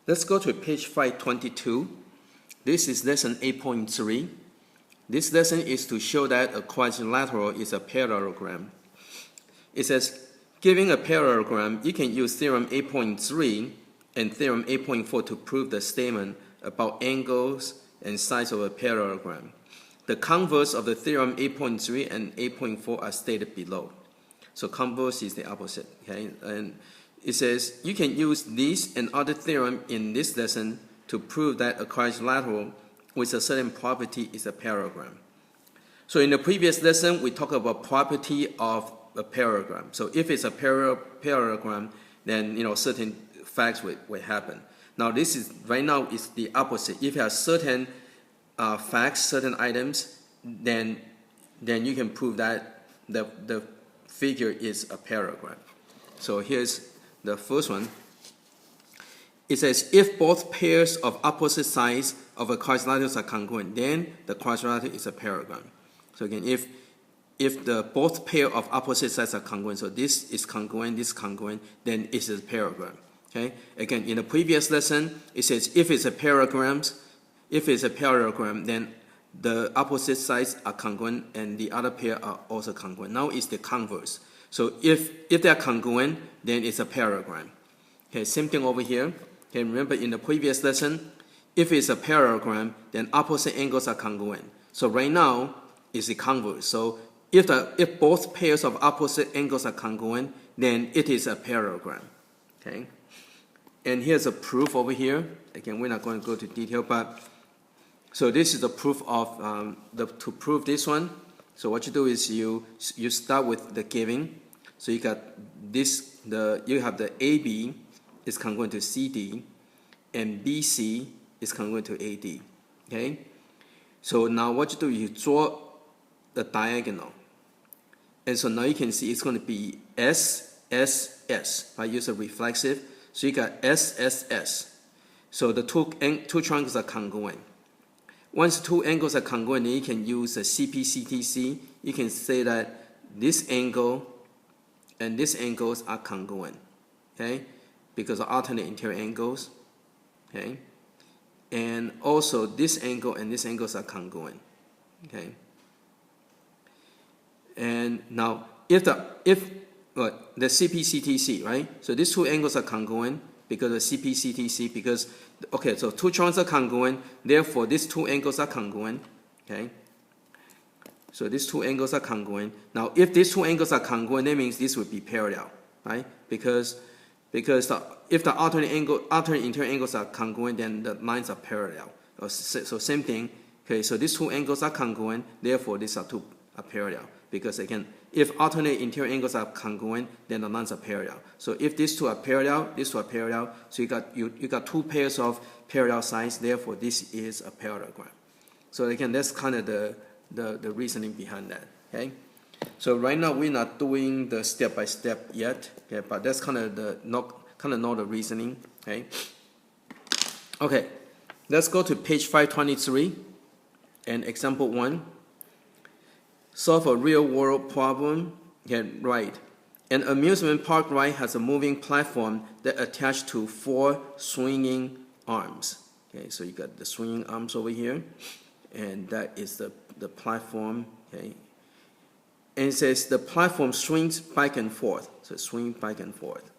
Let's go to page 522. This is lesson 8.3. This lesson is to show that a quadrilateral is a parallelogram. It says, given a parallelogram, you can use theorem 8.3 and theorem 8.4 to prove the statement about angles and sides of a parallelogram. The converse of the theorem 8.3 and 8.4 are stated below. So converse is the opposite, okay? And it says you can use this and other theorem in this lesson to prove that a quadrilateral with a certain property is a parallelogram. So in the previous lesson, we talked about property of a parallelogram. So if it's a parallelogram, then certain facts will happen. Now this is right now is the opposite. If you have certain facts, certain items, then you can prove that the figure is a parallelogram. So here's the first one. It says if both pairs of opposite sides of a quadrilateral are congruent, then the quadrilateral is a parallelogram. So again, if the both pair of opposite sides are congruent, so this is congruent, this is congruent, then it's a parallelogram. Okay. Again, in the previous lesson, it says if it's a parallelogram, then the opposite sides are congruent and the other pair are also congruent. Now it's the converse. So if they are congruent, then it's a parallelogram. Okay, same thing over here. Okay, remember in the previous lesson, if it's a parallelogram, then opposite angles are congruent. So right now it's the converse. So if both pairs of opposite angles are congruent, then it is a parallelogram. Okay, and here's a proof over here. Again, we're not going to go to detail, but so this is the proof of to prove this one. So what you do is you start with the giving. So you got this. You have the AB is congruent to CD, and BC is congruent to AD. Okay. So now what you do, you draw the diagonal, and so now you can see it's going to be SSS. I use a reflexive. So you got SSS. So the two triangles are congruent. Once two angles are congruent, then you can use a CP/CTC. You can say that this angle and this angles are congruent, okay, because of alternate interior angles, okay, and also this angle and this angles are congruent, okay. And now if the CP/CTC, right? So these two angles are congruent because of CP/CTC, because okay, so two triangles are congruent, therefore these two angles are congruent, okay? So these two angles are congruent. Now if these two angles are congruent, that means this would be parallel, right? Because if the alternate interior angles are congruent, then the lines are parallel. So same thing, okay, so these two angles are congruent, therefore these are parallel. Because again, if alternate interior angles are congruent, then the lines are parallel. So if these two are parallel, these two are parallel, so you got two pairs of parallel sides, therefore this is a parallelogram. So again, that's kind of the reasoning behind that. Okay. So right now we're not doing the step by step yet, okay, but that's kind of know the reasoning. Okay. Okay, let's go to page 523 and example 1. Solve a real-world problem. Okay, right. An amusement park ride has a moving platform that attached to 4 swinging arms. Okay, so you got the swinging arms over here, and that is the platform. Okay, and it says the platform swings back and forth. So swing back and forth.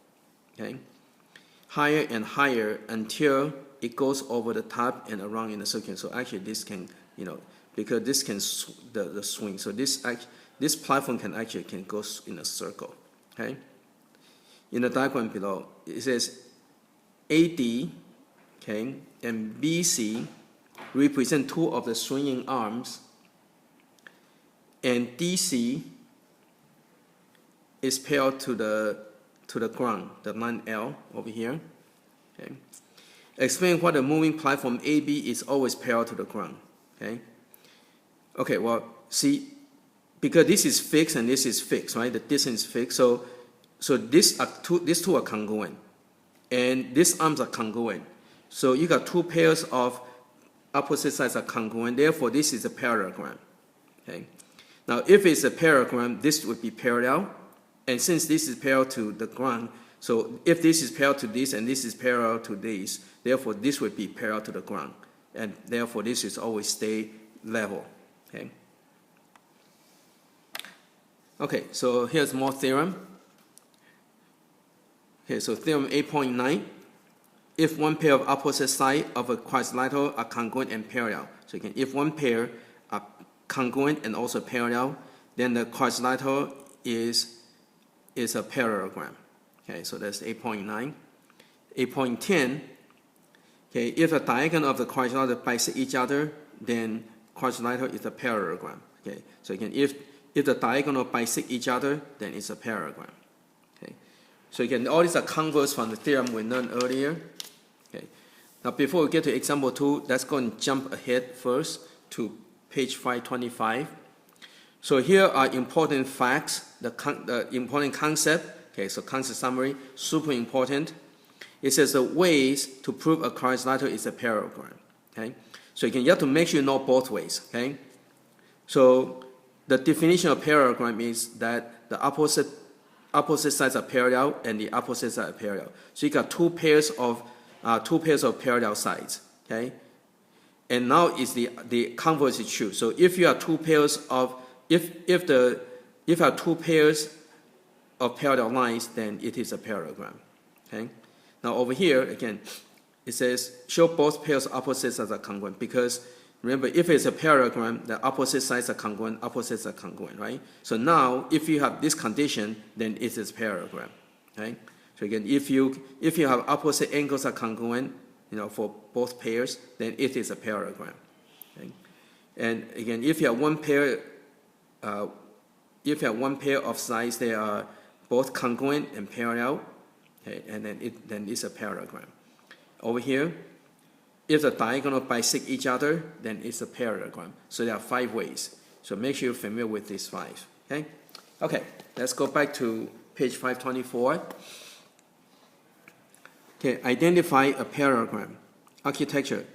Okay, higher and higher until it goes over the top and around in a circle. So actually, this can because this can the swing. So this platform can go in a circle. Okay. In the diagram below, it says AD, okay, and BC represent 2 of the swinging arms, and DC is parallel to the ground, the line L over here. Okay. Explain why the moving platform AB is always parallel to the ground. Okay. Okay, well, see, because this is fixed and this is fixed, right? The distance is fixed, so these two are congruent, and these arms are congruent. So you got 2 pairs of opposite sides are congruent. Therefore, this is a parallelogram. Okay. Now, if it's a parallelogram, this would be parallel, and since this is parallel to the ground, So if this is parallel to this and this is parallel to this, therefore this would be parallel to the ground. And therefore this is always stay level. Okay. Okay, so here's more theorem. Okay, so theorem 8.9. If one pair of opposite sides of a quadrilateral are congruent and parallel. So again, if one pair are congruent and also parallel, then the quadrilateral is a parallelogram. Okay, so that's 8.9. 8.10. Okay, if the diagonal of the quadrilateral bisect each other, then quadrilateral is a parallelogram. Okay, so again, if the diagonal bisect each other, then it's a parallelogram. Okay, so again, all these are converse from the theorem we learned earlier. Okay, now before we get to example 2, let's go and jump ahead first to page 525. So here are important facts, the important concept. Okay, so concept summary, super important. It says the ways to prove a quadrilateral is a parallelogram. Okay, so again, you have to make sure you know both ways. Okay, so the definition of parallelogram is that the opposite sides are parallel and the opposite sides are parallel. So you got two pairs of parallel sides. Okay, and now is the converse is true. So if you have two pairs of if you have two pairs of parallel lines, then it is a parallelogram. Okay. Now over here again, it says show both pairs of opposite sides are congruent, because remember, if it's a parallelogram, the opposite sides are congruent, opposites are congruent, right? So now if you have this condition, then it is parallelogram. Okay. So again, if you have opposite angles are congruent, for both pairs, then it is a parallelogram. Okay. And again, if you have one pair of sides, they are both congruent and parallel, okay, and then it's a parallelogram. Over here, if the diagonal bisect each other, then it's a parallelogram. So there are 5 ways. So make sure you're familiar with these 5. Okay. Okay. Let's go back to page 524. Okay. Identify a parallelogram. Architecture.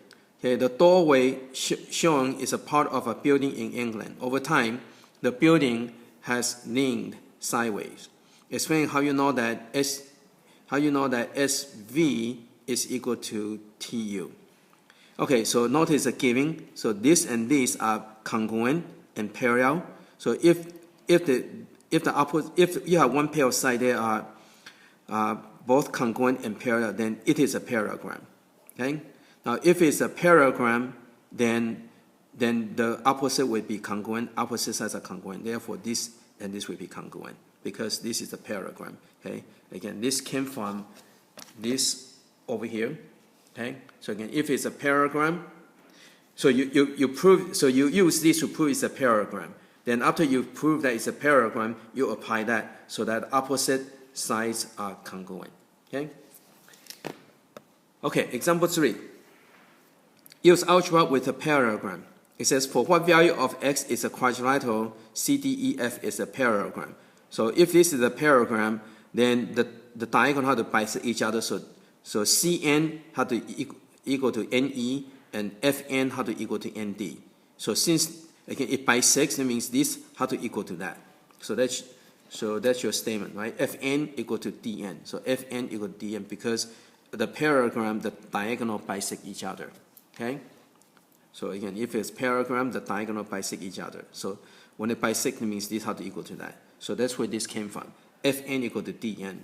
Okay. The doorway shown is a part of a building in England. Over time, the building has leaned sideways. Explain how you know that SV is equal to TU. Okay, so notice the giving. So this and this are congruent and parallel. So if you have one pair of sides, they are both congruent and parallel, then it is a parallelogram. Okay. Now if it's a parallelogram, then the opposite will be congruent. Opposite sides are congruent. Therefore, this and this will be congruent because this is a parallelogram. Okay. Again, this came from this over here. Okay. So again, if it's a parallelogram, so you use this to prove it's a parallelogram. Then after you prove that it's a parallelogram, you apply that so that opposite sides are congruent. Okay. Okay. Example 3. Use algebra with a parallelogram. It says for what value of x is a quadrilateral, CDEF is a parallelogram. So if this is a parallelogram, then the diagonal have to bisect each other. So CN have to equal to NE and FN have to equal to ND. So since again it bisects, that means this have to equal to that. So that's your statement, right? FN equal to DN. So FN equal to DN because the parallelogram, the diagonal bisect each other. Okay. So again, if it's parallelogram, the diagonal bisect each other. So when it bisect, it means this have to equal to that. So that's where this came from. Fn equal to Dn.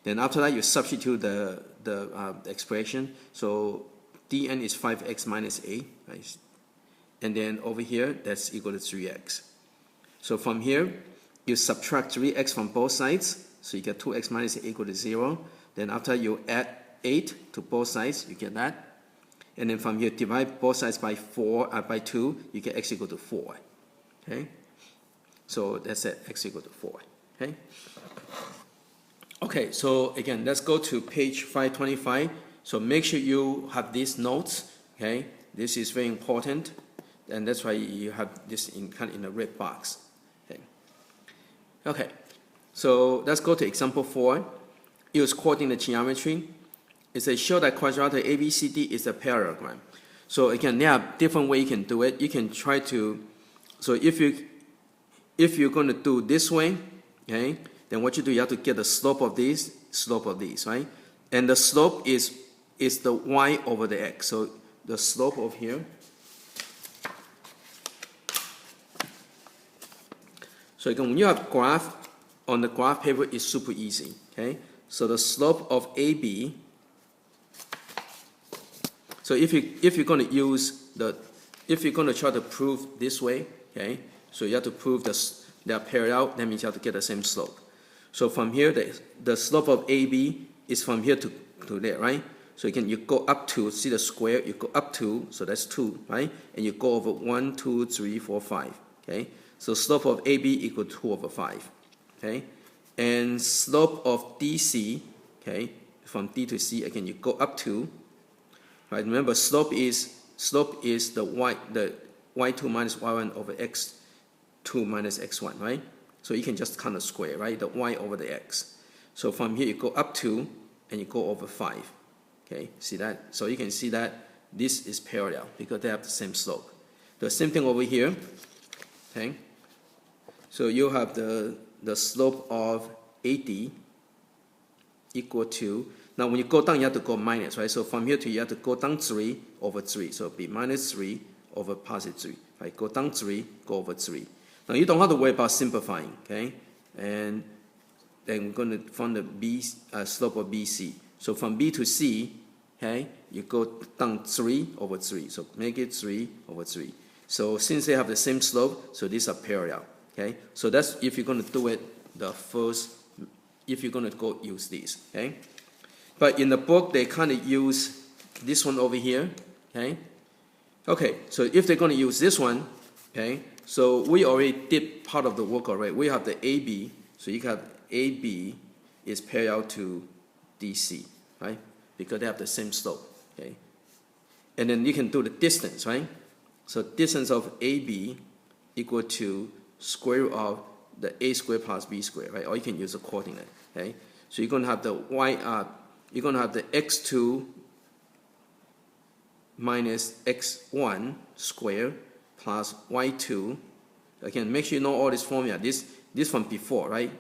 Then after that, you substitute the expression. So Dn is 5x minus a, right? And then over here, that's equal to 3x. So from here, you subtract 3x from both sides. So you get 2x minus a equal to 0. Then after you add 8 to both sides, you get that. And then from here, divide both sides by 2, you get x equal to 4. Okay? So that's it, x equal to 4. Okay? Okay, so again, let's go to page 525. So make sure you have these notes. Okay? This is very important. And that's why you have this kind of in a red box. Okay? Okay, so let's go to example 4. Use coordinate geometry. It says show that quadrilateral ABCD is a parallelogram. So again, there are different ways you can do it. You can try to, so if you're going to do this way, okay, then what you do, you have to get the slope of this slope of these, right? And the slope is the y over the x. So the slope of here. So again, when you have graph on the graph paper, it's super easy. Okay. So the slope of AB. So if you're going to try to prove this way, okay. So you have to prove they're parallel. That means you have to get the same slope. So from here, the slope of AB is from here to there, right? So again, you go up to, see the square, you go up to, so that's 2, right? And you go over 1, 2, 3, 4, 5, okay? So slope of AB equal 2 over 5, okay? And slope of DC, okay, from D to C, again, you go up to, right? Remember, slope is the y2 minus y1 over x2 minus x1, right? So you can just count the square, right? The y over the x. So from here, you go up to, and you go over 5. Okay, see that? So you can see that this is parallel because they have the same slope. The same thing over here. Okay, so you have the slope of AD equal to, now when you go down, you have to go minus, right? So from here to you have to go down 3 over 3. So it'll be minus 3 over positive 3. Right? Go down 3, go over 3. Now you don't have to worry about simplifying, okay? And then we're going to find the slope of BC. So from B to C, okay, you go down 3 over 3. So make it 3 over 3. So since they have the same slope, so these are parallel. Okay, so that's if you're going to do it the first, if you're going to go use these. Okay, but in the book they kind of use this one over here. Okay, okay, so if they're going to use this one, okay, so we already did part of the work already. We have the AB, so you have AB is parallel to DC, right? Because they have the same slope, okay? And then you can do the distance, right? So distance of AB equal to square root of the A squared plus B squared, right? Or you can use a coordinate, okay? So you're gonna have the you're gonna have the x2 minus x1 squared plus y2. Again, make sure you know all this formula. This from before, right?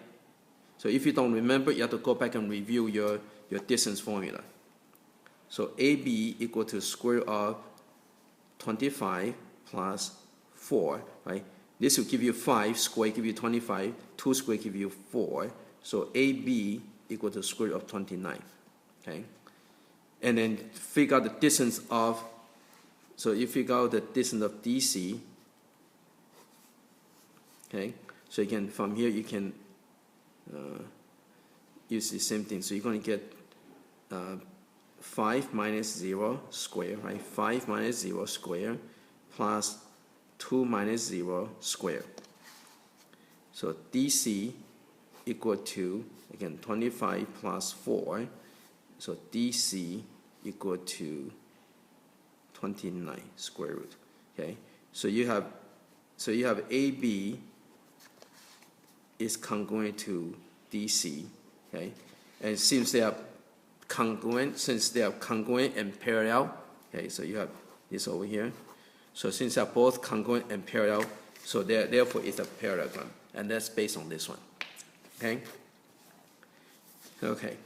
So if you don't remember, you have to go back and review your distance formula. So AB equal to square root of 25 plus 4, right? This will give you 5, square give you 25, 2 square give you 4. So AB equal to square root of 29, okay? And then figure out the distance of, so you figure out the distance of DC, okay? So you can, from here you can use the same thing. So you're going to get 5 minus 0 square, right? 5 minus 0 square plus 2 minus 0 square. So DC equal to, again, 25 plus 4. So DC equal to 29 square root. Okay. So you have AB is congruent to DC. Okay. And since they are congruent, and parallel, okay, so you have this over here. So since they are both congruent and parallel, so therefore it's a parallelogram, and that's based on this one. Okay. Okay.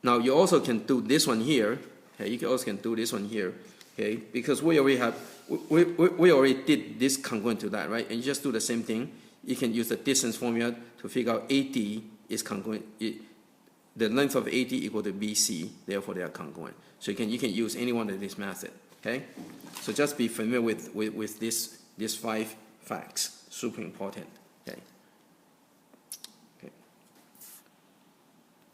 Now you also can do this one here. Okay, you also can do this one here. Okay, because we already did this congruent to that, right? And you just do the same thing. You can use the distance formula to figure out AD is congruent. The length of AD equal to BC, therefore they are congruent. So you can use any one of this method. Okay, so just be familiar with these 5 facts. Super important. Okay.